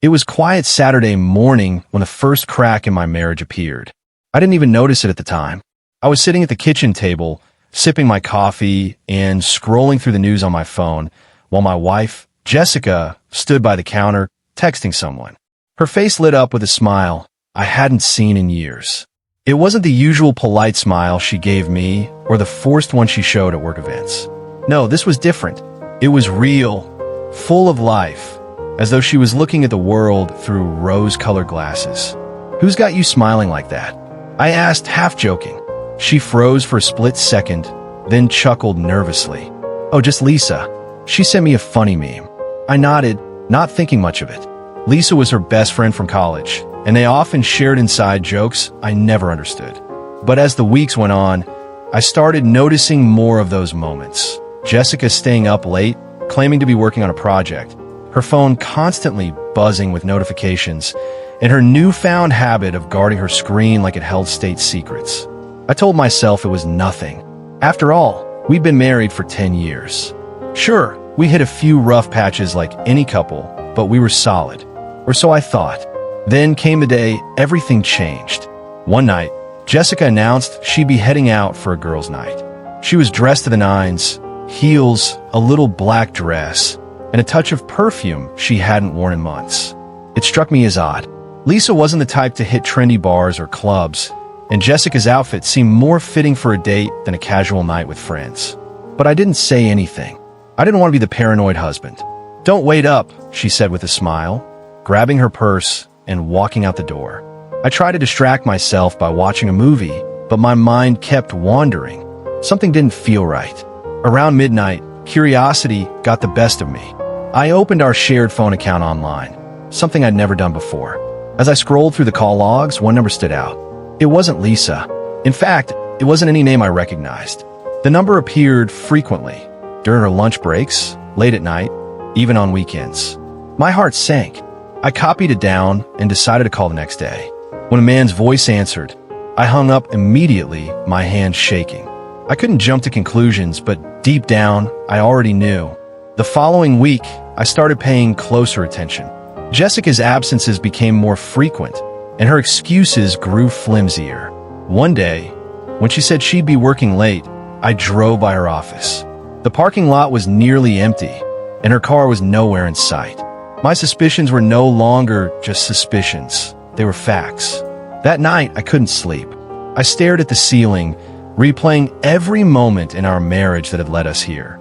It was quiet Saturday morning when the first crack in my marriage appeared. I didn't even notice it at the time. I was sitting at the kitchen table, sipping my coffee and scrolling through the news on my phone, while my wife, Jessica, stood by the counter, texting someone. Her face lit up with a smile I hadn't seen in years. It wasn't the usual polite smile she gave me or the forced one she showed at work events. No, this was different. It was real, full of life, as though she was looking at the world through rose-colored glasses. "Who's got you smiling like that?" I asked, half joking. She froze for a split second, then chuckled nervously. "Oh, just Lisa. She sent me a funny meme." I nodded, not thinking much of it. Lisa was her best friend from college, and they often shared inside jokes I never understood. But as the weeks went on, I started noticing more of those moments. Jessica staying up late, claiming to be working on a project, her phone constantly buzzing with notifications, and her newfound habit of guarding her screen like it held state secrets. I told myself it was nothing. After all, we'd been married for 10 years. Sure, we hit a few rough patches like any couple, but we were solid. Or so I thought. Then came the day everything changed. One night, Jessica announced she'd be heading out for a girls' night. She was dressed to the nines, heels, a little black dress, and a touch of perfume she hadn't worn in months. It struck me as odd. Lisa wasn't the type to hit trendy bars or clubs, and Jessica's outfit seemed more fitting for a date than a casual night with friends. But I didn't say anything. I didn't want to be the paranoid husband. "Don't wait up," she said with a smile, grabbing her purse and walking out the door. I tried to distract myself by watching a movie, but my mind kept wandering. Something didn't feel right. Around midnight, curiosity got the best of me. I opened our shared phone account online, something I'd never done before. As I scrolled through the call logs, one number stood out. It wasn't Lisa. In fact, it wasn't any name I recognized. The number appeared frequently, during her lunch breaks, late at night, even on weekends. My heart sank. I copied it down and decided to call the next day. When a man's voice answered, I hung up immediately, my hands shaking. I couldn't jump to conclusions, but deep down, I already knew. The following week, I started paying closer attention. Jessica's absences became more frequent, and her excuses grew flimsier. One day, when she said she'd be working late, I drove by her office. The parking lot was nearly empty, and her car was nowhere in sight. My suspicions were no longer just suspicions. They were facts. That night, I couldn't sleep. I stared at the ceiling, replaying every moment in our marriage that had led us here.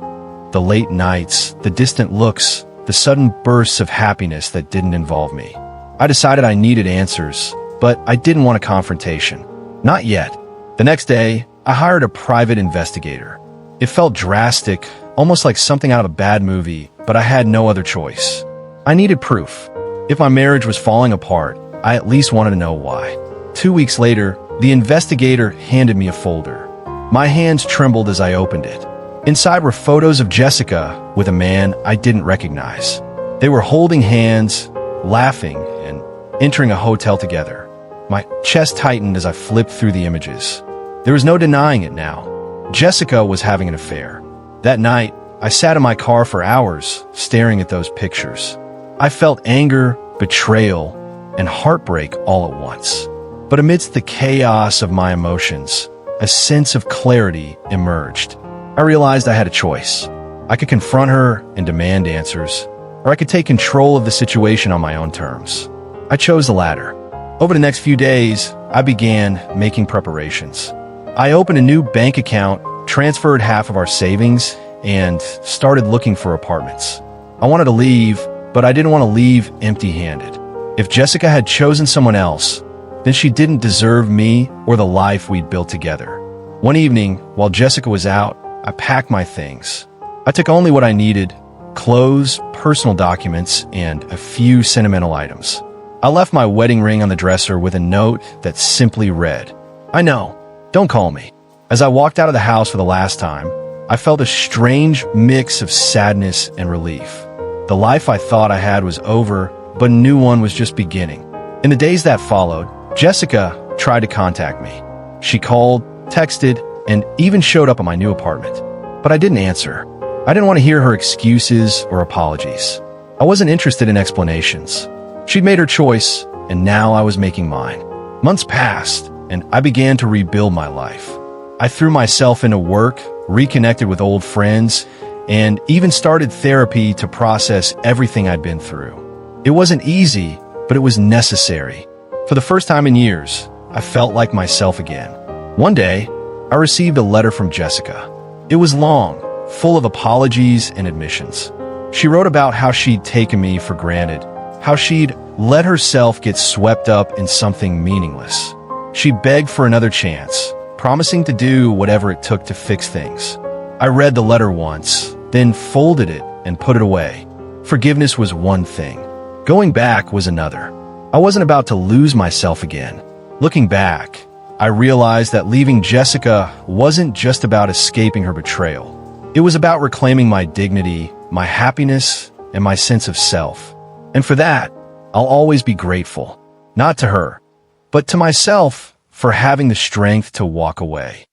The late nights, the distant looks, the sudden bursts of happiness that didn't involve me. I decided I needed answers, but I didn't want a confrontation. Not yet. The next day, I hired a private investigator. It felt drastic, almost like something out of a bad movie, but I had no other choice. I needed proof. If my marriage was falling apart, I at least wanted to know why. 2 weeks later, the investigator handed me a folder. My hands trembled as I opened it. Inside were photos of Jessica with a man I didn't recognize. They were holding hands, laughing, and entering a hotel together. My chest tightened as I flipped through the images. There was no denying it now. Jessica was having an affair. That night, I sat in my car for hours, staring at those pictures. I felt anger, betrayal, and heartbreak all at once. But amidst the chaos of my emotions, a sense of clarity emerged. I realized I had a choice. I could confront her and demand answers, or I could take control of the situation on my own terms. I chose the latter. Over the next few days, I began making preparations. I opened a new bank account, transferred half of our savings, and started looking for apartments. I wanted to leave, but I didn't want to leave empty-handed. If Jessica had chosen someone else, then she didn't deserve me or the life we'd built together. One evening, while Jessica was out, I packed my things. I took only what I needed: clothes, personal documents, and a few sentimental items. I left my wedding ring on the dresser with a note that simply read, "I know, don't call me." As I walked out of the house for the last time, I felt a strange mix of sadness and relief. The life I thought I had was over, but a new one was just beginning. In the days that followed, Jessica tried to contact me. She called, texted, and even showed up at my new apartment. But I didn't answer. I didn't want to hear her excuses or apologies. I wasn't interested in explanations. She'd made her choice, and now I was making mine. Months passed, and I began to rebuild my life. I threw myself into work, reconnected with old friends, and even started therapy to process everything I'd been through. It wasn't easy, but it was necessary. For the first time in years, I felt like myself again. One day, I received a letter from Jessica. It was long, full of apologies and admissions. She wrote about how she'd taken me for granted, how she'd let herself get swept up in something meaningless. She begged for another chance, promising to do whatever it took to fix things. I read the letter once, then folded it and put it away. Forgiveness was one thing. Going back was another. I wasn't about to lose myself again. Looking back, I realized that leaving Jessica wasn't just about escaping her betrayal. It was about reclaiming my dignity, my happiness, and my sense of self. And for that, I'll always be grateful. Not to her, but to myself for having the strength to walk away.